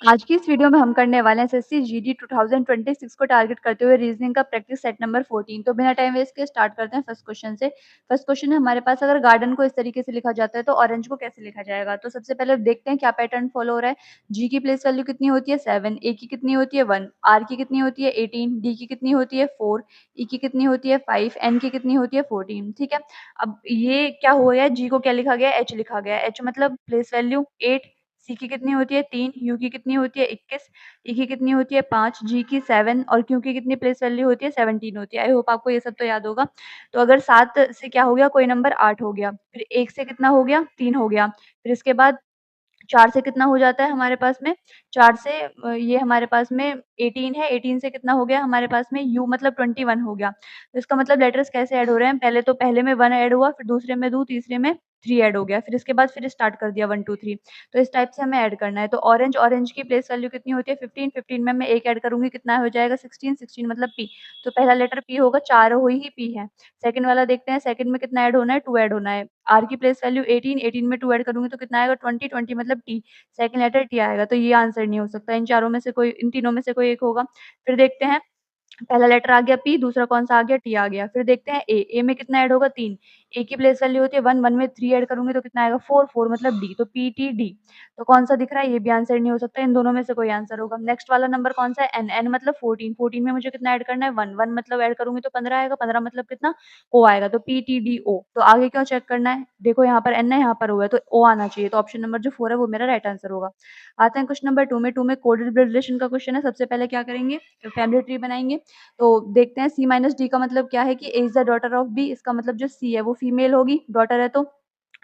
आज की इस वीडियो में हम करने वाले हैं एसएससी जीडी 2026 को टारगेट करते हुए रीजनिंग का प्रैक्टिस सेट नंबर 14। तो बिना टाइम वेस्ट के स्टार्ट करते हैं फर्स्ट क्वेश्चन से। फर्स्ट क्वेश्चन है हमारे पास, अगर गार्डन को इस तरीके से लिखा जाता है तो ऑरेंज को कैसे लिखा जाएगा। तो सबसे पहले देखते हैं क्या पैटर्न फॉलो हो रहा है। जी की प्लेस वैल्यू कितनी होती है 7, ए की कितनी होती है 1, आर की कितनी होती है 18, डी की कितनी होती है 4, ई की कितनी होती है 5, एन की कितनी होती है 14। ठीक है, अब ये क्या हो गया, जी को क्या लिखा गया, एच लिखा गया। एच मतलब प्लेस वैल्यू 8, सी की कितनी होती है 3, यू की कितनी होती है 21, ई की कितनी होती है 5, जी की 7 और क्यू की कितनी प्लेस वैल्यू होती है 17 होती है। आई होप आपको ये सब तो याद होगा। तो अगर 7 से क्या हो गया, कोई नंबर 8 हो गया, फिर 1 से कितना हो गया 3 हो गया, फिर इसके बाद 4 से कितना हो जाता है हमारे पास में, 4 से ये हमारे पास में 18 है, 18 से कितना हो गया हमारे पास में यू मतलब 21 हो गया। तो इसका मतलब लेटर्स कैसे ऐड हो रहे हैं, पहले तो पहले में 1 ऐड हुआ, फिर दूसरे में 2, तीसरे में 3 ऐड हो गया, फिर इसके बाद फिर स्टार्ट कर दिया 1 2 3। तो इस टाइप से हमें ऐड करना है। तो ऑरेंज, ऑरेंज की प्लेस वैल्यू कितनी होती है 15, 15 में मैं 1 ऐड करूँगी, कितना हो जाएगा 16, 16 मतलब पी। तो पहला लेटर पी होगा, 4 हो ही पी है। सेकंड वाला देखते हैं, सेकंड में कितना ऐड होना है, 2 ऐड होना है। आर की प्लेस वैल्यू 18, 18 में 2 ऐड करूँगी तो कितना आएगा 20, 20 मतलब टी। सेकंड लेटर टी आएगा, तो ये आंसर नहीं हो सकता। इन चारों में से कोई, इन तीनों में से कोई एक होगा। फिर देखते हैं, पहला लेटर आ गया पी, दूसरा कौन-सा आ गया, टी आ गया। फिर देखते हैं ए, ए में कितना ऐड होगा 3, ए की प्लेस वैल्यू होती है 1, 1 में 3 ऐड करूँगी तो कितना आएगा 4, 4 मतलब डी, तो पी, टी, डी। तो कौन-सा दिख रहा है, ये भी आंसर नहीं हो सकता, इन दोनों में से कोई आंसर होगा। नेक्स्ट वाला नंबर कौन-सा है, एन, एन मतलब 14, 14 में मुझे कितना ऐड करना है 1, 1 मतलब ऐड करूँगी तो 15 आएगा, 15 मतलब कितना, ओ आएगा, तो पी, टी, डी, ओ। तो आगे क्या चेक करना है, देखो यहाँ पर एन है, यहाँ पर ओ है, तो ओ आना चाहिए, तो ऑप्शन नंबर जो 4 है वो मेरा राइट आंसर होगा। आते हैं क्वेश्चन नंबर 2 में, 2 में कोडेड ब्लड रिलेशन का क्वेश्चन है। सबसे पहले क्या करेंगे, फैमिली ट्री बनाएँगे। तो देखते हैं सी माइनस डी का मतलब क्या है कि A is the daughter of B. इसका मतलब जो सी है वो फीमेल होगी, डॉटर है तो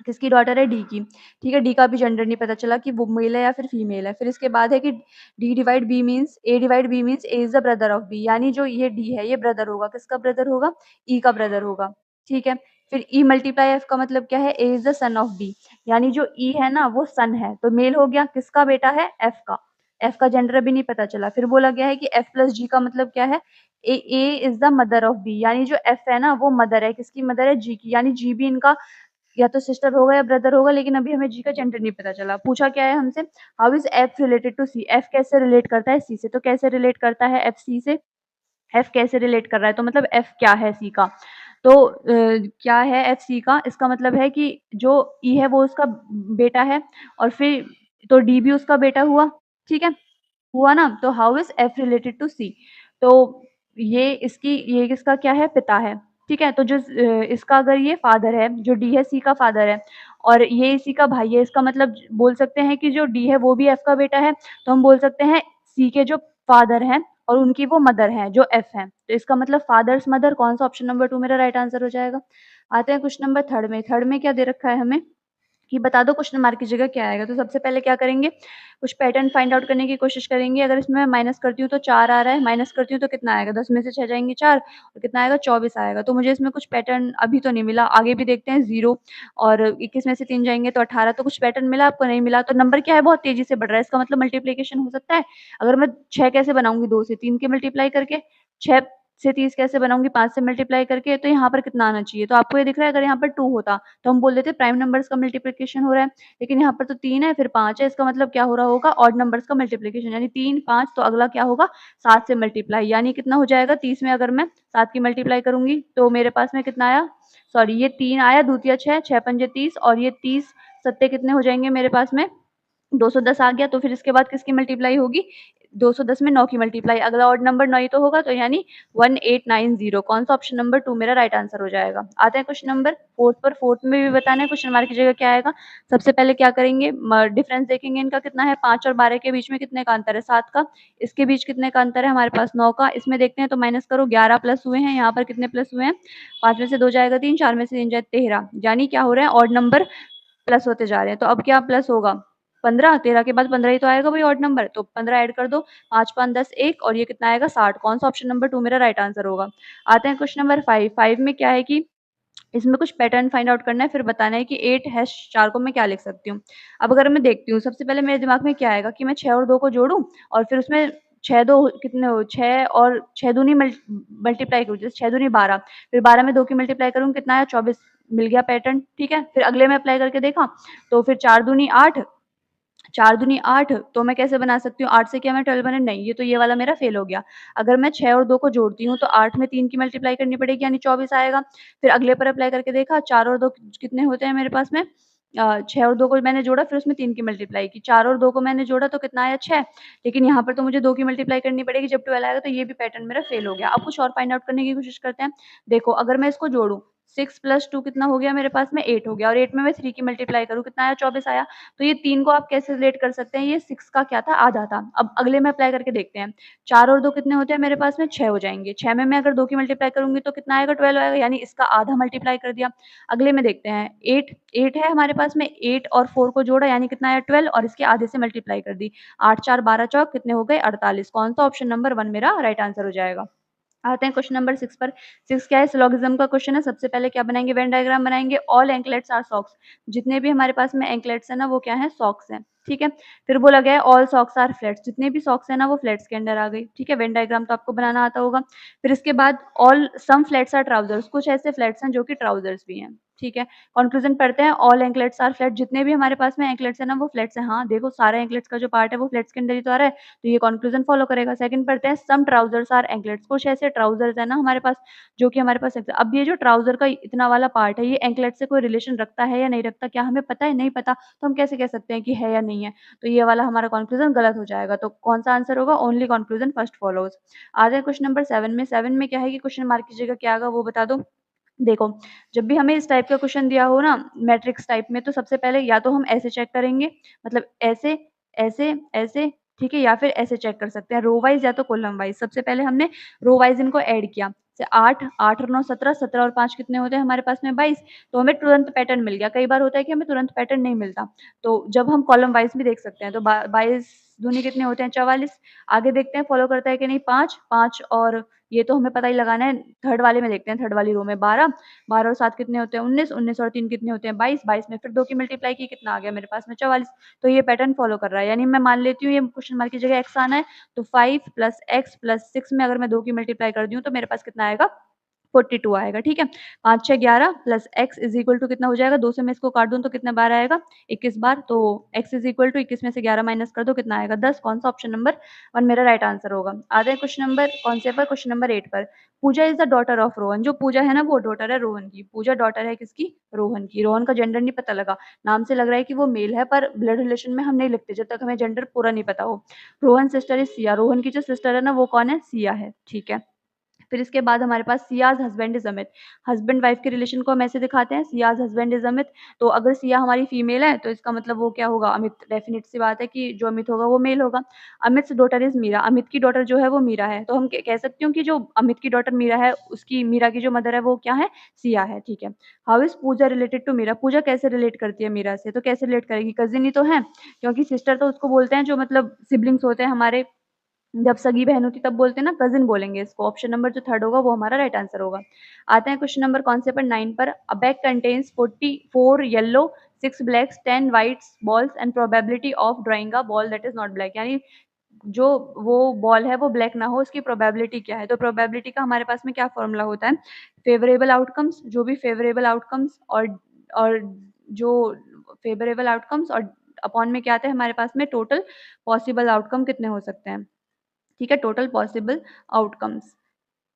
किसकी डॉटर है, डी की। ठीक है, डी का भी जेंडर नहीं पता चला कि वो मेल है या फिर फीमेल है। फिर इसके बाद है कि D divide B means, A divide B means A is the brother of B, यानी जो ये डी है ये ब्रदर होगा, किसका ब्रदर होगा, ई का ब्रदर होगा। ठीक है, फिर ई मल्टीप्लाई एफ का मतलब क्या है, A is the son of B, यानी जो ई है ना वो सन है, तो मेल हो गया, किसका बेटा है, एफ का। एफ का जेंडर अभी नहीं पता चला। फिर बोला गया है कि एफ प्लस जी का मतलब क्या है, A is the mother of B, यानी जो एफ है ना वो मदर है, किसकी मदर है, जी की, यानी जी भी इनका या तो सिस्टर होगा या ब्रदर होगा, लेकिन अभी हमें जी का जेंडर नहीं पता चला। पूछा क्या है हमसे, how is F related to C, F कैसे रिलेट करता है सी से, तो कैसे रिलेट करता है एफ सी से, एफ कैसे रिलेट कर रहा है, तो मतलब एफ क्या है सी का। तो क्या है एफ सी का, इसका मतलब है कि जो ई है वो उसका बेटा है, और फिर तो डी भी उसका बेटा हुआ। ठीक है, हुआ ना, तो how is F related to C, तो ये इसकी, ये किसका क्या है, पिता है। ठीक है, तो जो इसका अगर ये फादर है, जो डी है सी का फादर है, और ये इसी का भाई है, इसका मतलब बोल सकते हैं कि जो डी है वो भी एफ का बेटा है, तो हम बोल सकते हैं सी के जो फादर हैं और उनकी वो मदर है जो एफ है, तो इसका मतलब फादर्स मदर, कौन सा, ऑप्शन नंबर 2 मेरा राइट आंसर हो जाएगा। आते हैं क्वेश्चन नंबर थर्ड में। थर्ड में क्या दे रखा है हमें कि बता दो क्वेश्चन मार्क की जगह क्या आएगा। तो सबसे पहले क्या करेंगे, कुछ पैटर्न फाइंड आउट करने की कोशिश करेंगे। अगर इसमें मैं माइनस करती हूँ तो 4 आ रहा है, माइनस करती हूँ तो कितना आएगा, 10 में से 6 जाएँगे 4 और कितना आएगा 24 आएगा। तो मुझे इसमें कुछ पैटर्न अभी तो नहीं मिला, आगे भी देखते हैं 0 और 21 में से 3 जाएँगे तो 18। तो कुछ पैटर्न मिला आपको, नहीं मिला। तो नंबर क्या है, बहुत तेज़ी से बढ़ रहा है, इसका मतलब मल्टीप्लिकेशन हो सकता है। अगर मैं 6 कैसे बनाऊँगी, 2 से 3 के मल्टीप्लाई करके, 6 से 30 कैसे बनाऊँगी, 5 से मल्टीप्लाई करके, तो यहाँ पर कितना आना चाहिए। तो आपको ये दिख रहा है, अगर यहाँ पर 2 होता तो हम बोल देते प्राइम नंबर्स का मल्टीप्लिकेशन हो रहा है, लेकिन यहाँ पर तो 3 है, फिर 5 है, इसका मतलब क्या हो रहा होगा, ऑड नंबर्स का मल्टीप्लिकेशन, यानी 3, 5, तो अगला क्या होगा, 7 से मल्टीप्लाई, यानी कितना हो जाएगा, 30 में अगर मैं 7 की मल्टीप्लाई करूँगी तो मेरे पास में कितना आया, सॉरी ये 3 आया, दूतिया 6, 6 पंजे 30 और ये 30 सत्ते कितने हो जाएँगे मेरे पास में, 210 आ गया। तो फिर इसके बाद किसकी मल्टीप्लाई होगी, 210 में 9 की मल्टीप्लाई, अगला ऑड नंबर 9 ही तो होगा, तो यानी 1890। कौन सा, ऑप्शन नंबर 2 मेरा राइट आंसर हो जाएगा। आते हैं क्वेश्चन नंबर 4 पर। 4 में भी बताना है क्वेश्चन मार्क की जगह क्या आएगा। सबसे पहले क्या करेंगे, डिफरेंस देखेंगे इनका कितना है, 5 और 12 के बीच में कितने का अंतर है, 7 का। इसके बीच कितने का अंतर है हमारे पास, 9 का। इसमें देखते हैं तो माइनस करो, 11 प्लस हुए हैं, यहाँ पर कितने प्लस हुए हैं, 5 में से 2 जाएगा 3, 4 में से 3 जाए 13, यानी क्या हो रहा है, ऑड नंबर प्लस होते जा रहे हैं। तो अब क्या प्लस होगा, 15, 13 के बाद 15 ही तो आएगा भाई ऑड नंबर, तो 15 ऐड कर दो, 5 5 10 1 और ये कितना आएगा 60। कौन सा, ऑप्शन नंबर 2 मेरा राइट आंसर होगा। आते हैं क्वेश्चन नंबर 5। 5 में क्या है कि इसमें कुछ पैटर्न फाइंड आउट करना है, फिर बताना है कि 8 # 4 को मैं क्या लिख सकती हूँ। अब अगर मैं देखती हूँ, सबसे पहले मेरे दिमाग में क्या आएगा कि मैं 6 और 2 को जोड़ूँ और फिर उसमें 6 2 कितने हो, 6 और 6 दूनी मल्टीप्लाई करूँ, जैसे 6 दूनी 12, फिर 12 में 2 की मल्टीप्लाई करूँ, कितना आया 24, मिल गया पैटर्न। ठीक है, फिर अगले में अप्लाई करके देखा तो फिर 4 दूनी 8, 4 दूनी 8 तो मैं कैसे बना सकती हूँ 8 से क्या मैं 12 बने नहीं, ये वाला मेरा फेल हो गया। अगर मैं 6 और 2 को जोड़ती हूँ तो 8 में 3 की मल्टीप्लाई करनी पड़ेगी यानी 24 आएगा। फिर अगले पर अप्लाई करके देखा 4 और 2 कितने होते हैं मेरे पास में 6 और 2 को मैंने जोड़ा फिर उसमें 3 की मल्टीप्लाई की। 4 और 2 को मैंने जोड़ा तो कितना आया 6 लेकिन यहाँ पर तो मुझे 2 की मल्टीप्लाई करनी पड़ेगी जब 12 आएगा तो ये भी पैटर्न मेरा फेल हो गया। अब कुछ और फाइंड आउट करने की कोशिश करते हैं। देखो अगर मैं इसको जोड़ूँ 6 प्लस 2 कितना हो गया मेरे पास में 8 हो गया और 8 में मैं 3 की मल्टीप्लाई करूँ कितना आया 24 आया। तो ये 3 को आप कैसे रिलेट कर सकते हैं, ये 6 का क्या था आधा था। अब अगले में अप्लाई करके देखते हैं। 4 और 2 कितने होते हैं मेरे पास में 6 हो जाएँगे। 6 में मैं अगर 2 की मल्टीप्लाई करूँगी तो कितना आएगा 12 आएगा यानी इसका आधा मल्टीप्लाई कर दिया। अगले में देखते हैं 8 है हमारे पास में 8 और 4 को जोड़ा यानी कितना आया 12 और इसके आधे से मल्टीप्लाई कर दी। 8 4 12 चौक कितने हो गए 48 कौन सा ऑप्शन नंबर 1 मेरा राइट आंसर हो जाएगा। आते हैं क्वेश्चन नंबर 6 पर। 6 क्या है सिलोगिज्म का क्वेश्चन है। सबसे पहले क्या बनाएँगे वेन डायग्राम बनाएँगे। ऑल एंकलेट्स आर सॉक्स जितने भी हमारे पास में एंकलेट्स है ना वो क्या है सॉक्स हैं, ठीक है। फिर बोला गया है ऑल सॉक्स आर फ्लैट्स जितने भी सॉक्स है ना वो फ्लैट्स के अंडर आ गई, ठीक है। वेन डायग्राम तो आपको बनाना आता होगा। फिर इसके बाद all some flats are trousers कुछ ऐसे फ्लैट्स हैं जो कि ट्राउजर्स भी हैं, ठीक है। कंक्लूजन पढ़ते हैं ऑल एंकलेट्स आर फ्लैट जितने भी हमारे पास में एंकलेट्स है ना वो फ्लैट्स हैं। हाँ, देखो सारे एंकलेट्स का जो पार्ट है वो फ्लैट्स के अंदर ही तो आ रहा है तो ये कंक्लूजन फॉलो करेगा। सेकंड पढ़ते हैं सम ट्राउजर्स आर एंकलेट्स कुछ ऐसे ट्राउजर्स है ना हमारे पास जो कि हमारे पास अब ये जो ट्राउजर का इतना वाला पार्ट है ये एंकलेट से कोई रिलेशन रखता है या नहीं रखता क्या हमें पता है नहीं पता तो हम कैसे कह सकते हैं कि है या नहीं है। तो ये वाला हमारा कंक्लूजन गलत हो जाएगा। तो कौन सा आंसर होगा ओनली कंक्लूजन फर्स्ट फॉलोज। आते हैं क्वेश्चन नंबर 7 में क्या है कि क्वेश्चन मार्क कीजिएगा क्या आएगा वो बता दो। देखो जब भी हमें इस टाइप का क्वेश्चन दिया हो ना मैट्रिक्स टाइप में तो सबसे पहले या तो हम ऐसे चेक करेंगे मतलब ऐसे ऐसे ऐसे ठीक है या फिर ऐसे चेक कर सकते हैं रो वाइज या तो कॉलम वाइज। सबसे पहले हमने रो वाइज इनको ऐड किया से 8 8 और 9 17 17 और 5 कितने होते हैं हमारे पास में 22 तो हमें तुरंत पैटर्न मिल गया। कई बार होता है कि हमें तुरंत पैटर्न नहीं मिलता तो जब हम कॉलम वाइज भी देख सकते हैं तो 22 दूनी कितने होते हैं 44। आगे देखते हैं फॉलो करता है कि नहीं 5 5 और ये तो हमें पता ही लगाना है। थर्ड वाले में देखते हैं थर्ड वाली रो में 12 12 और 7 कितने होते हैं 19 19 और 3 कितने होते हैं 22 22 में फिर 2 की मल्टीप्लाई की कितना आ गया मेरे पास में 44। तो ये पैटर्न फॉलो कर रहा है यानी मैं मान लेती हूँ ये क्वेश्चन मार्क की जगह एक्स आना है तो 5 प्लस एक्स प्लस 6 में अगर मैं 2 की मल्टीप्लाई कर दी हूँ तो मेरे पास कितना आएगा 42 आएगा, ठीक है। 5 6 11 plus x is equal to कितना हो जाएगा 2 से मैं इसको काट दूं तो कितना बार आएगा 21 बार। तो x इज इक्वल टू 21 में से 11 माइनस कर दो कितना आएगा 10। कौन सा ऑप्शन नंबर 1 मेरा राइट आंसर होगा। आते हैं क्वेश्चन नंबर कौन से पर क्वेश्चन नंबर 8 पर। Pooja is the daughter of Rohan जो पूजा है ना वो डॉटर है रोहन की। पूजा डॉटर है किसकी रोहन की। रोहन का जेंडर नहीं पता लगा नाम से लग रहा है कि वो मेल है पर ब्लड रिलेशन में हम नहीं लिखते जब तक हमें जेंडर पूरा नहीं पता हो। रोहन सिस्टर इज सिया रोहन की जो सिस्टर है ना वो कौन है सिया है, ठीक है। फिर इसके बाद हमारे पास Sia's husband is Amit. Husband wife के रिलेशन को हम ऐसे दिखाते हैं सियाज हस्बैंड इज अमित। तो अगर सिया हमारी फीमेल है तो इसका मतलब वो क्या होगा अमित। डेफिनेट सी बात है कि जो अमित होगा वो मेल होगा। अमित डॉटर इज मीरा अमित की डॉटर जो है वो मीरा है तो हम कह सकती हूँ कि जो अमित की डॉटर मीरा है उसकी मीरा की जो मदर है वो क्या है सिया है, ठीक है। How is Pooja related to Meera Pooja कैसे रिलेट करती है मीरा से तो कैसे रिलेट करेगी कजिन ही तो है क्योंकि सिस्टर तो उसको बोलते हैं जो मतलब सिबलिंग्स होते हैं हमारे जब सगी बहन होती तब बोलते हैं ना कजिन बोलेंगे इसको। ऑप्शन नंबर जो थर्ड होगा वो हमारा राइट आंसर होगा। आते हैं क्वेश्चन नंबर कौन से पर 9 पर। अ bag contains 44 yellow 6 blacks 10 whites balls and probability of drawing a ball that is not black यानी जो वो बॉल है वो ब्लैक ना हो उसकी प्रोबेबिलिटी क्या है। तो प्रोबेबिलिटी का हमारे पास में क्या फॉर्मूला होता है फेवरेबल आउटकम्स जो भी फेवरेबल आउटकम्स और जो फेवरेबल आउटकम्स और अपॉन में क्या आता है हमारे पास में टोटल पॉसिबल आउटकम कितने हो सकते हैं, ठीक है। टोटल पॉसिबल आउटकम्स,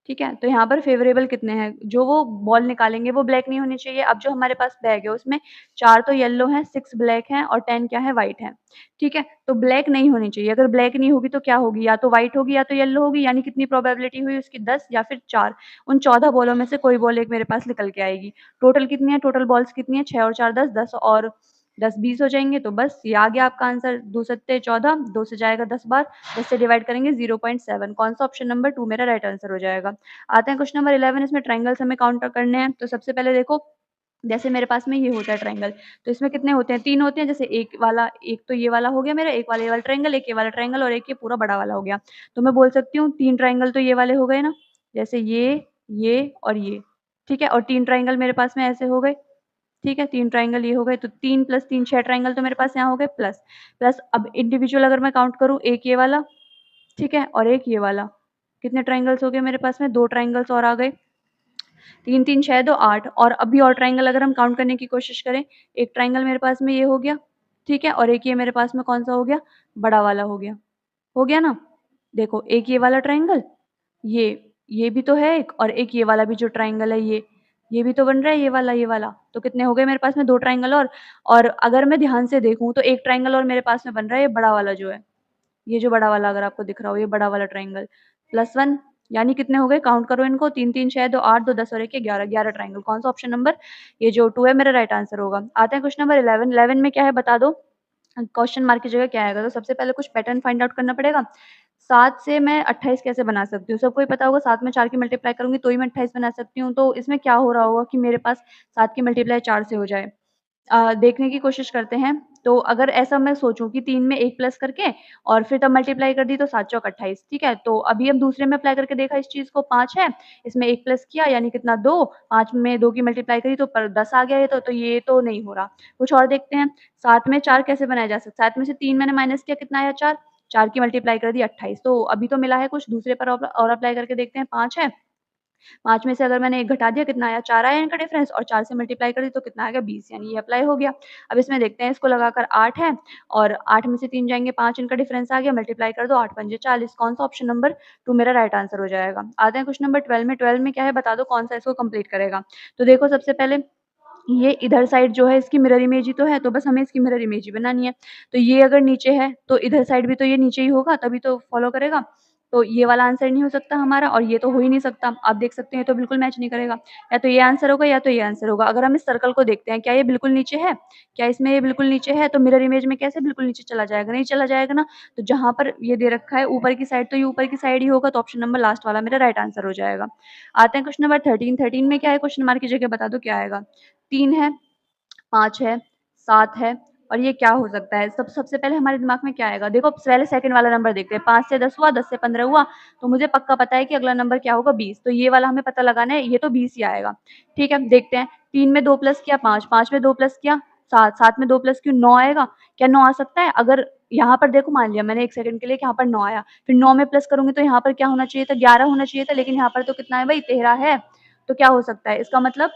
ठीक है। तो यहाँ पर फेवरेबल कितने हैं जो वो बॉल निकालेंगे वो ब्लैक नहीं होनी चाहिए। अब जो हमारे पास बैग है उसमें 4 तो येलो हैं 6 ब्लैक हैं और 10 क्या है व्हाइट है, ठीक है। तो ब्लैक नहीं होनी चाहिए। अगर ब्लैक नहीं होगी तो क्या होगी या तो व्हाइट होगी या तो येलो होगी यानी कितनी प्रोबेबिलिटी हुई उसकी 10 या फिर 4। उन 14 बॉलों में से कोई बॉल एक मेरे पास निकल के आएगी। टोटल कितनी है टोटल बॉल्स कितनी है 6 और 4 10 10 और 10 20 हो जाएंगे। तो बस ये आ गया आपका आंसर 2 सत्ते 14 2 से जाएगा 10 बार 10 से डिवाइड करेंगे 0.7। कौन सा ऑप्शन नंबर 2 मेरा राइट आंसर हो जाएगा। आते हैं क्वेश्चन नंबर 11 इसमें ट्रायंगल्स हमें काउंट करने हैं। तो सबसे पहले देखो जैसे मेरे पास में ये होता है ट्रायंगल तो इसमें कितने होते हैं 3 होते हैं। जैसे एक वाला एक तो ये वाला हो गया मेरा एक वाला ये वाला ट्रायंगल एक ये वाला ट्रायंगल और एक ये पूरा बड़ा वाला हो गया। तो मैं बोल सकती हूँ 3 ट्रायंगल तो ये वाले हो गए ना जैसे ये और ये, ठीक है। और 3 ट्रायंगल मेरे पास में ऐसे हो गए, ठीक है। 3 ट्रायंगल ये हो गए तो 3 + 3 6 ट्रायंगल तो मेरे पास यहाँ हो गए प्लस प्लस अब इंडिविजुअल अगर मैं काउंट करूँ एक ये वाला, ठीक है, और एक ये वाला। कितने ट्रायंगल्स हो गए मेरे पास में 2 ट्रायंगल्स और आ गए। 3 3 6 2 8 और अभी और ट्रायंगल अगर हम काउंट करने की कोशिश करें एक ट्रायंगल मेरे पास में ये हो गया, ठीक है, और एक ये मेरे पास में कौन-सा हो गया? बड़ा वाला हो गया ना? देखो, एक ये वाला ट्रायंगल, ये भी तो है एक, और एक ये वाला भी जो ट्रायंगल है ये भी तो बन रहा है ये वाला। तो कितने हो गए मेरे पास में 2 ट्रायंगल और अगर मैं ध्यान से देखूँ तो एक ट्रायंगल और मेरे पास में बन रहा है ये बड़ा वाला जो है। ये जो बड़ा वाला अगर आपको दिख रहा हो, ये बड़ा वाला ट्रायंगल +1 यानी कितने हो गए? काउंट करो इनको 3, 3, 6, 2, 8, 2, 10 और 1 11, 11 ट्रायंगल। कौन-सा ऑप्शन नंबर? ये जो 2 है मेरा राइट आंसर होगा। आते हैं क्वेश्चन नंबर 11, 11 में क्या है बता दो? क्वेश्चन मार्क की जगह क्या आएगा? तो सबसे पहले कुछ पैटर्न फाइंड आउट करना पड़ेगा। 7 से मैं 28 कैसे बना सकती हूँ? सबको ही पता होगा 7 में 4 की मल्टीप्लाई करूँगी तो ही मैं 28 बना सकती हूँ। तो इसमें क्या हो रहा होगा कि मेरे पास 7 की मल्टीप्लाई 4 से हो जाए। देखने की कोशिश करते हैं। तो अगर ऐसा मैं सोचूँ कि 3 में 1 प्लस करके और फिर तब मल्टीप्लाई कर दी तो 7 चौक 28 ठीक है? तो अभी हम दूसरे में अप्लाई करके देखा इस चीज़ को 5 है, इसमें 1 प्लस किया यानी कितना 2, 5 में 2 की मल्टीप्लाई करी तो पर 10 आ गया ये तो नहीं हो रहा। कुछ और देखते हैं, 7 में 4 कैसे बनाया जा सकता है? 7 में से 3 मैंने माइनस किया कितना आया 4, 4 की मल्टीप्लाई कर दी 28 तो अभी तो मिला है कुछ दूसरे पर और अप्लाई करके देखते हैं 5 है 5 में से अगर मैंने 1 घटा दिया कितना आया 4 आया इनका डिफरेंस और 4 से मल्टीप्लाई कर दी तो कितना आ गया 20 यानी ये अप्लाई हो गया। अब इसमें देखते हैं इसको लगाकर 8 है और 8 में से 3 जाएँगे 5 इनका डिफरेंस आ गया मल्टीप्लाई कर दो 8 पंजे 40 कौन-सा ऑप्शन नंबर 2 मेरा राइट आंसर हो जाएगा। आते हैं क्वेश्चन नंबर 12 में क्या है बता दो कौन-सा इसको कंप्लीट करेगा। तो देखो सबसे पहले ये इधर साइड जो है इसकी मिरर इमेज ही तो है, तो बस हमें इसकी मिरर इमेज ही बनानी है। तो ये अगर नीचे है, तो इधर साइड भी तो ये नीचे ही होगा, तभी तो फ़ॉलो करेगा। तो ये वाला आंसर नहीं हो सकता हमारा और ये तो हो ही नहीं सकता। आप देख सकते हैं ये तो बिल्कुल मैच नहीं करेगा। या तो ये आंसर होगा या तो ये आंसर होगा। अगर हम इस सर्कल को देखते हैं, क्या ये बिल्कुल नीचे है? क्या इसमें ये बिल्कुल नीचे है? तो मिरर इमेज में कैसे बिल्कुल नीचे चला जाएगा? नहीं चला जाएगा ना। तो जहाँ पर ये दे रखा है ऊपर की साइड, तो ये ऊपर की साइड ही होगा, तो ऑप्शन नंबर लास्ट वाला मेरा राइट आंसर हो जाएगा। आते हैं क्वेश्चन नंबर 13, 13 में क्या है? क्वेश्चन मार्क की जगह बता दो क्या आएगा? 3 है 5 है, 7 है और ये क्या हो सकता है? सबसे पहले हमारे दिमाग में क्या आएगा? देखो पहले सेकंड वाला नंबर देखते हैं, 5 से 10 हुआ, 10 से 15 हुआ, तो मुझे पक्का पता है कि अगला नंबर क्या होगा 20 तो ये वाला हमें पता लगाना है, ये तो 20 ही आएगा। ठीक है, देखते हैं 3 में 2 प्लस किया 5, 5 में 2 प्लस किया 7, 7 में 2 प्लस किया 9 आएगा। क्या 9 आ सकता है? अगर यहाँ पर देखो मान लिया मैंने 1 सेकंड के लिए कि यहाँ पर 9 आया, फिर 9 में प्लस करूँगी तो यहाँ पर क्या होना चाहिए था? 11 होना चाहिए था, लेकिन यहाँ पर तो कितना है भाई 13 है। तो क्या हो सकता है? इसका मतलब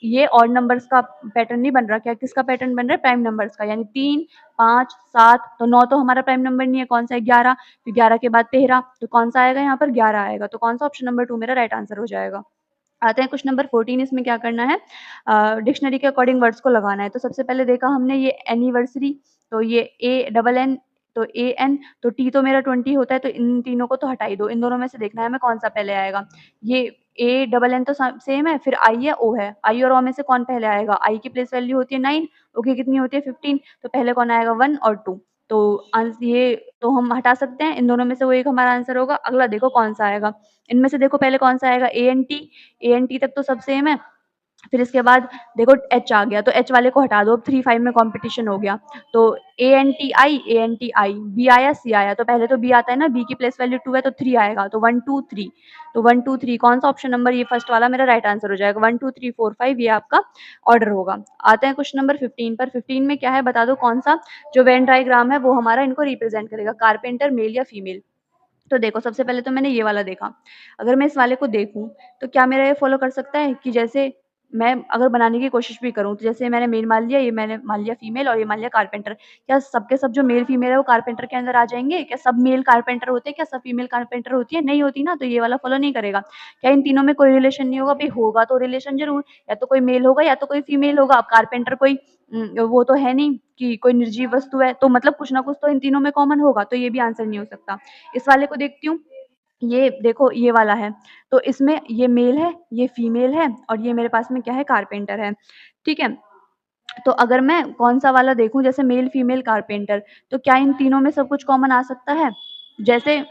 ये ऑड नंबर्स का पैटर्न नहीं बन रहा, क्या किसका पैटर्न बन रहा है? प्राइम नंबर्स का, यानी 3, 5, 7 तो 9 तो हमारा प्राइम नंबर नहीं है, कौन सा है? 11 फिर 11 के बाद 13 तो कौन सा आएगा यहाँ पर? 11 आएगा, तो कौन सा ऑप्शन नंबर 2 मेरा राइट आंसर हो जाएगा। आते हैं क्वेश्चन नंबर 14 इसमें क्या करना है डिक्शनरी के अकॉर्डिंग वर्ड्स को लगाना है। तो सबसे पहले देखा हमने ये एनिवर्सरी तो ये ए डबल एन तो ए एन तो टी तो मेरा 20 होता है तो इन तीनों को तो हटा ही दो। इन दोनों में से देखना है हमें कौन सा पहले आएगा। ये ए डबल एन तो सेम है, फिर आई है ओ है। आई और ओ में से कौन पहले आएगा? आई की प्लेस वैल्यू होती है 9, ओ की कितनी होती है 15 तो पहले कौन आएगा 1 और 2 तो ये तो हम हटा सकते हैं। इन दोनों में से वो एक हमारा आंसर होगा। अगला देखो कौन सा आएगा। इनमें से देखो पहले कौन सा आएगा ए एन टी तक तो सब सेम है। फिर इसके बाद देखो एच आ गया तो एच वाले को हटा दो। अब 3-5 में कंपटीशन हो गया तो A N T I B आया सी आया तो पहले तो बी आता है ना, बी की प्लेस वैल्यू 2 है तो 3 आएगा तो 1 2 3 तो 1 2 3 कौन सा ऑप्शन नंबर ये फर्स्ट वाला मेरा राइट आंसर हो जाएगा। 1 2 3 4 5 ये आपका ऑर्डर होगा। आते हैं क्वेश्चन नंबर 15 पर। 15 में क्या है बता दो कौन सा जो वेन डायग्राम है वो हमारा इनको रिप्रेजेंट करेगा, कारपेंटर मेल या फीमेल। तो देखो सबसे पहले तो मैंने ये वाला देखा। अगर मैं इस वाले को देखूँ तो क्या मेरा ये फ़ॉलो कर सकता है कि जैसे मैं अगर बनाने की कोशिश भी करूँ तो जैसे मैंने मेल मान लिया, ये मैंने मान लिया फीमेल और ये मान लिया कारपेंटर। क्या सब के सब जो मेल फीमेल है वो कारपेंटर के अंदर आ जाएँगे? क्या सब मेल कारपेंटर होते हैं? क्या सब फीमेल कारपेंटर होती है? नहीं होती ना, तो ये वाला फ़ॉलो नहीं करेगा। क्या इन तीनों में कोई रिलेशन नहीं होगा? भई होगा तो रिलेशन ज़रूर, या तो कोई मेल होगा या तो कोई फीमेल होगा। अब कारपेंटर कोई वो तो है नहीं कि कोई निर्जीव वस्तु है, तो मतलब कुछ ना कुछ तो इन तीनों में कॉमन होगा, तो ये भी आंसर नहीं हो सकता। इस वाले को देखती हूँ, ये देखो ये वाला है, तो इसमें ये मेल है, ये फीमेल है और ये मेरे पास में क्या है कारपेंटर है, ठीक है? तो अगर मैं कौन-सा वाला देखूँ जैसे मेल, फीमेल, कारपेंटर, तो क्या इन तीनों में सब कुछ कॉमन आ सकता है? जैसे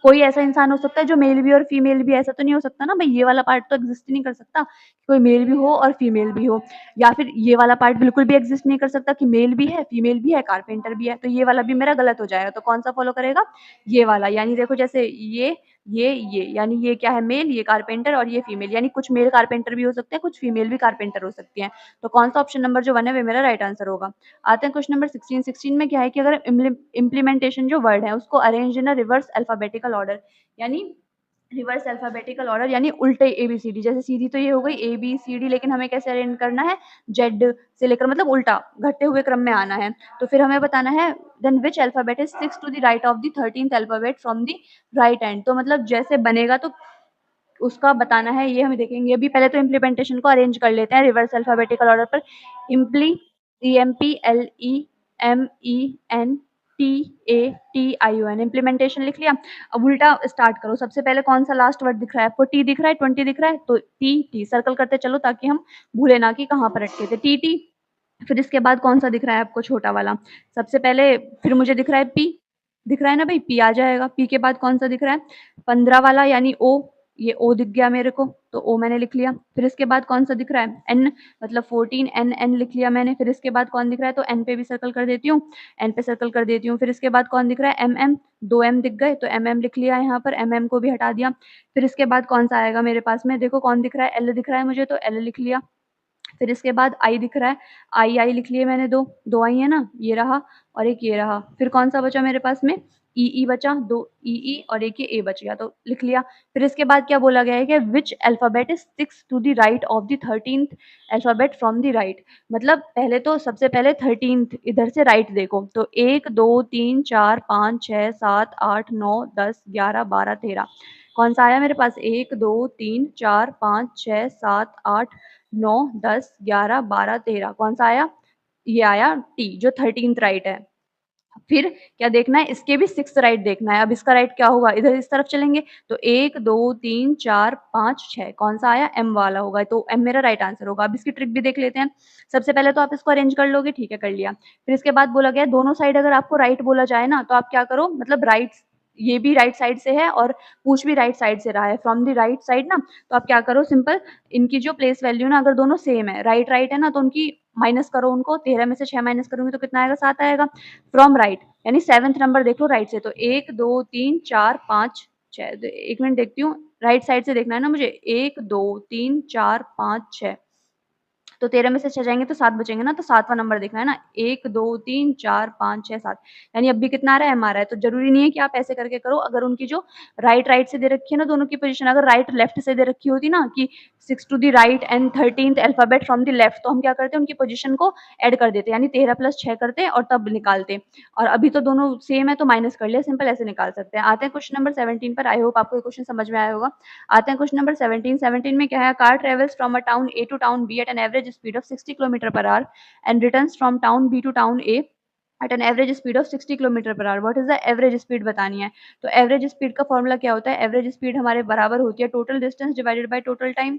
कोई ऐसा इंसान हो सकता है जो मेल भी और फीमेल भी, ऐसा तो नहीं हो सकता ना भई, ये वाला पार्ट तो एग्ज़िस्ट ही नहीं कर सकता, कोई मेल भी हो और फीमेल भी हो। या फिर ये वाला पार्ट बिल्कुल भी एग्ज़िस्ट नहीं कर सकता कि मेल भी है, फीमेल भी है, कारपेंटर भी है, तो ये वाला भी मेरा गलत हो जाएगा। तो कौन-सा फ़ॉलो करेगा? ये वाला, यानी देखो जैसे ये, यानी ये क्या है मेल, ये कारपेंटर और ये फीमेल, यानी कुछ मेल कारपेंटर भी हो सकते हैं, कुछ फीमेल भी कारपेंटर हो सकती हैं। तो कौन-सा ऑप्शन नंबर जो 1 है, वो मेरा राइट आंसर होगा। आते हैं क्वेश्चन नंबर 16, 16 में क्या है कि अगर इम्प्लीमेंटेशन जो वर्ड है, उसको arrange in a reverse alphabetical order, यानी रिवर्स अल्फाबेटिकल ऑर्डर यानी उल्टे ABCD, जैसे सीधी तो ये हो गई ABCD, लेकिन हमें कैसे अरेंज करना है, जेड से लेकर मतलब उल्टा घटते हुए क्रम में आना है। तो फिर हमें बताना है then which alphabet is 6 to the right of the 13th alphabet from the right hand. तो मतलब जैसे बनेगा तो उसका बताना है, ये हम देखेंगे। अभी पहले तो इम्प्लीमेंटेशन को अरेंज कर लेते हैं रिवर्स अल्फाबेटिकल ऑर्डर पर। इम्प्ली EMPLEMENTATION, इम्प्लीमेंटेशन लिख लिया। अब उल्टा स्टार्ट करो। सबसे पहले कौन सा लास्ट वर्ड दिख रहा है आपको, टी दिख रहा है, 20 दिख रहा है, तो टी सर्कल करते चलो ताकि हम भूले ना कि कहाँ पर अटके थे। टी। फिर इसके बाद कौन सा दिख रहा है आपको, छोटा वाला। सबसे पहले फिर मुझे दिख रहा है पी, दिख रहा है ना भाई, पी आ जाएगा। पी के बाद कौन सा दिख रहा है, 15 वाला यानी ओ, ये ओ दिख गया मेरे को, तो ओ मैंने लिख लिया। फिर इसके बाद कौन सा दिख रहा है, एन, मतलब 14 एन, एन लिख लिया मैंने। फिर इसके बाद कौन दिख रहा है, तो एन पे भी सर्कल कर देती हूँ, एन पे सर्कल कर देती हूँ। फिर इसके बाद कौन दिख रहा है, एम एम, 2 एम दिख गए तो एम एम लिख लिया यहाँ पर, एम एम को भी हटा दिया। फिर इसके बाद कौन सा आएगा मेरे पास में, देखो कौन दिख रहा है, एल दिख रहा है मुझे, तो एल लिख लिया। फिर इसके बाद आई दिख रहा है, आई लिख लिए मैंने, दो आई है ना, ये रहा और एक ये रहा। फिर कौन सा बचा मेरे पास में, ई बचा, दो ई और एक ये ए बच गया, तो लिख लिया। फिर इसके बाद क्या बोला गया है कि which alphabet is 6 to the right of the 13th alphabet from the right. मतलब पहले तो सबसे पहले 13th इधर से राइट देखो, तो 1 2 3 4 5 6 7 8 9 10 11 12 13। कौन सा आया मेरे पास, 1 2 3 4 5 6 7 8 9 10 11 12 13, कौन सा आया, ये आया टी, जो 13th राइट है। फिर क्या देखना है, इसके भी 6th राइट देखना है। अब इसका राइट क्या होगा, इधर इस तरफ चलेंगे, तो 1 2 3 4 5 6, कौन सा आया, एम वाला होगा, तो एम मेरा राइट आंसर होगा। अब इसकी ट्रिक भी देख लेते हैं। सबसे पहले तो आप इसको अरेंज कर लोगे, ठीक है कर लिया। फिर इसके बाद बोला गया दोनों साइड अगर आपको राइट बोला जाए ना, तो आप क्या करो, मतलब राइट, ये भी राइट साइड से है और पूछ भी राइट साइड से रहा है, फ्रॉम द राइट साइड ना, तो आप क्या करो, सिंपल इनकी जो प्लेस वैल्यू ना, अगर दोनों सेम है, राइट राइट है ना, तो उनकी माइनस करो उनको, 13 में से 6 माइनस करूंगी तो कितना आएगा, 7 आएगा। फ्रॉम राइट यानी 7th नंबर देख लो राइट से, तो 1 2 3 4 5 6, एक मिनट देखती हूँ, राइट साइड से देखना है ना मुझे, 1 2 3 4 5 6, तो 13 में से 6 जाएंगे तो 7 बचेंगे ना, तो 7वां नंबर देखना है ना, 1 2 3 4 5 6 7, यानी अब भी कितना आ रहा है, एम आ रहा है। तो जरूरी नहीं है कि आप ऐसे करके करो, अगर उनकी जो राइट राइट से दे रखी है ना दोनों की पोजीशन, अगर राइट लेफ्ट से दे रखी होती ना कि 6 to the right and 13th alphabet from the left, तो हम क्या करते हैं, उनकी पोजीशन को ऐड कर देते, यानी 13 प्लस 6 करते और तब निकालते। और अभी तो दोनों सेम है तो माइनस कर लिया, सिंपल ऐसे निकाल सकते हैं। आते हैं क्वेश्चन नंबर 17 पर, आई होप आपको ये क्वेश्चन समझ में आया होगा। आते हैं क्वेश्चन नंबर 17। 17 में क्या है, car travels from a town A to town B at an average speed of 60 kilometre per hour and returns from town B to town A at an average speed of 60 kilometre per hour. What is the average speed बतानी है। तो average speed का formula क्या होता है, average speed हमारे बराबर होती है total distance divided by total time.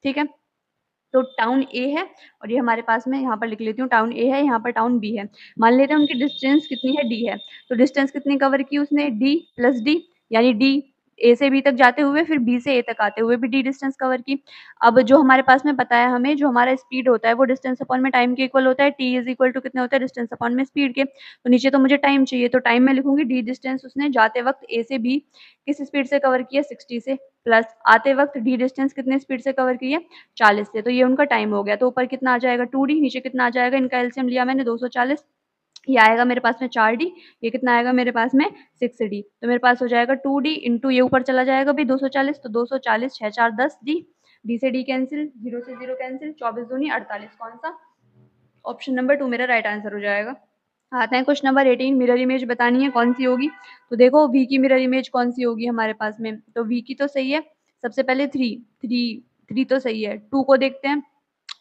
ठीक है, तो टाउन ए है और ये हमारे पास में, यहाँ पर लिख लेती हूँ, टाउन ए है, यहाँ पर टाउन बी है। मान लेते हैं उनकी डिस्टेंस कितनी है, डी है, तो डिस्टेंस कितनी कवर की उसने, डी प्लस डी, यानी डी ए से बी तक जाते हुए फिर बी से ए तक आते हुए भी डी डिस्टेंस कवर की। अब जो हमारे पास में पता है हमें, जो हमारा स्पीड होता है वो डिस्टेंस अपॉन में टाइम के इक्वल होता है, टी इज इक्वल टू कितने होता है, डिस्टेंस अपॉन में स्पीड के। तो नीचे तो मुझे टाइम चाहिए, तो टाइम में लिखूंगी डी डिस्टेंस उसने जाते वक्त ए से बी किस स्पीड से कवर किया, 60 से, प्लस आते वक्त डी डिस्टेंस कितने स्पीड से कवर की है, 40 से, तो ये उनका टाइम हो गया। तो ऊपर कितना आ जाएगा 2d, नीचे कितना आ जाएगा, इनका एलसीएम लिया मैंने 240, ये आएगा मेरे पास में 4d, ये कितना आएगा मेरे पास में 6d, तो मेरे पास हो जाएगा 2d इंटू ये ऊपर चला जाएगा भी 240, तो 240 6 4 10 डी, डी से डी कैंसिल, 0 से 0 कैंसिल, 24 दूनी 48, कौन सा, ऑप्शन नंबर 2 मेरा राइट आंसर हो जाएगा। आते हैं क्वेश्चन नंबर 18, मिरर इमेज बतानी है कौन सी होगी। तो देखो वी की मिरर इमेज कौन सी होगी हमारे पास में, तो वी की तो सही है, सबसे पहले थ्री, थ्री थ्री तो सही है, टू को देखते हैं,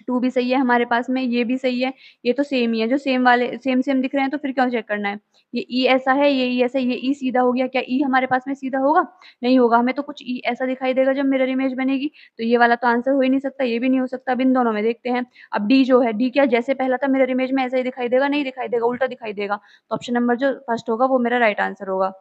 टू भी सही है हमारे पास में, ये भी सही है, ये तो सेम ही है, जो सेम वाले सेम सेम दिख रहे हैं तो फिर क्यों चेक करना है। ये ई ऐसा है, ये ई ऐसा है, ये ई सीधा हो गया, क्या ई हमारे पास में सीधा होगा, नहीं होगा, हमें तो कुछ ई ऐसा दिखाई देगा जब मिरर इमेज बनेगी, तो ये वाला तो आंसर हो ही नहीं सकता, ये भी नहीं हो सकता। अब इन दोनों में देखते हैं। अब डी जो है, डी क्या जैसे पहला था मिरर इमेज में ऐसा ही दिखाई देगा, नहीं दिखाई देगा, उल्टा दिखाई देगा, तो ऑप्शन नंबर जो फर्स्ट होगा वो मेरा राइट आंसर होगा।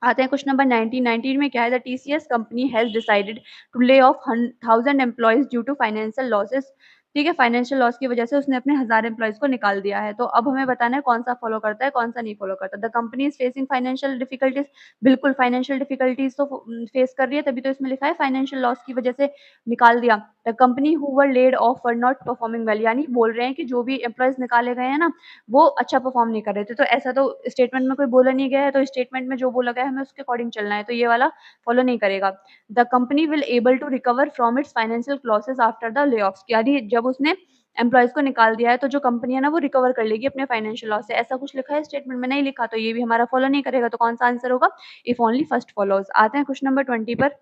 आते हैं क्वेश्चन नंबर 19। 19 में क्या है, the TCS company has decided to lay off 1000 employees due to financial losses ठीक है? फाइनेंशियल लॉस की वजह से उसने अपने 1000 एम्प्लॉइज़ को निकाल दिया है। तो अब हमें बताना है कौन-सा फ़ॉलो करता है, कौन-सा नहीं फ़ॉलो करता। The company is facing financial difficulties, बिल्कुल फाइनेंशियल डिफिकल्टीज़ तो फेस कर रही है, तभी तो इसमें लिखा है फाइनेंशियल लॉस की वजह से निकाल दिया। The company who were laid off were not performing well, यानी बोल रहे हैं कि जो भी एम्प्लॉइज़ निकाले गए हैं ना, वो अच्छा परफॉर्म नहीं कर रहे थे। तो ऐसा तो स्टेटमेंट में कोई बोला नहीं गया है, तो स्टेटमेंट में जो बोला गया है हमें उसके अकॉर्डिंग चलना है, तो ये वाला फ़ॉलो नहीं करेगा। The company will able to recover from its financial losses after the layoffs, यानी जब उसने एम्प्लॉइज़ को निकाल दिया है, तो जो कंपनी है ना वो रिकवर कर लेगी अपने फाइनेंशियल लॉस से, ऐसा कुछ लिखा है स्टेटमेंट में, नहीं लिखा, तो ये भी हमारा फॉलो नहीं करेगा। तो कौन-सा आंसर होगा? If only first follows. आते हैं क्वेश्चन नंबर 20 पर।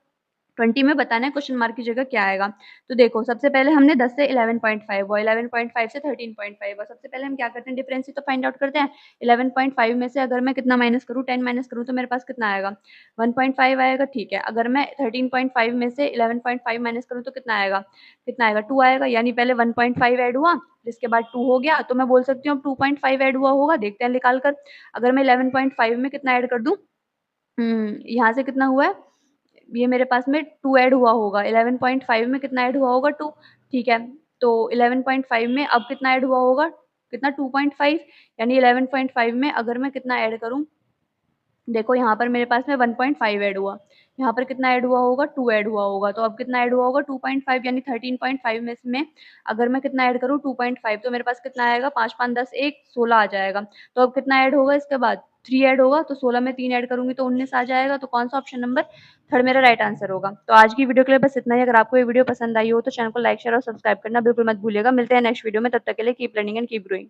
20 में बताना है क्वेश्चन मार्क की जगह क्या आएगा। तो देखो सबसे पहले हमने 10 से 11.5 हुआ, 11.5 से 13.5 हुआ। सबसे पहले हम क्या करते हैं, डिफरेंस ही तो फाइंड आउट करते हैं। 11.5 में से अगर मैं कितना माइनस करूँ, 10 माइनस करूँ तो मेरे पास कितना आएगा? 1.5 आएगा, ठीक है। अगर मैं 13.5 में से 11.5 माइनस करूँ तो कितना आएगा? कितना आएगा? 2 आएगा, यानी पहले 1.5 ऐड हुआ, जिसके बाद 2 हो गया, तो मैं बोल सकती हूँ अब 2.5 ऐड हुआ होगा, देखते हैं निकाल कर। अगर मैं 11.5 में कितना ऐड कर दूँ, यहाँ से कितना हुआ है, ये मेरे पास में 2 ऐड हुआ होगा, 11.5 में कितना ऐड हुआ होगा, 2, ठीक है। तो 11.5 में अब कितना ऐड हुआ होगा, कितना, 2.5, यानी 11.5 में अगर मैं कितना ऐड करूँ, देखो यहाँ पर मेरे पास में 1.5 ऐड हुआ, यहाँ पर कितना ऐड हुआ होगा, 2 ऐड हुआ होगा, तो अब कितना ऐड हुआ होगा, 2.5, यानी 13.5 में अगर मैं कितना ऐड करूँ, 2.5, तो मेरे पास कितना आएगा, 5 5 10 1 16 आ जाएगा। तो अब कितना ऐड होगा इसके बाद, 3 ऐड होगा, तो 16 में 3 ऐड करूँगी तो 19 आ जाएगा। तो कौन-सा ऑप्शन नंबर थर्ड मेरा राइट आंसर होगा। तो आज की वीडियो के लिए बस इतना ही। अगर आपको ये वीडियो पसंद आई हो तो चैनल को लाइक, शेयर और सब्सक्राइब करना बिल्कुल मत भूलिएगा। मिलते हैं नेक्स्ट वीडियो में, तब तक के लिए keep learning and keep growing.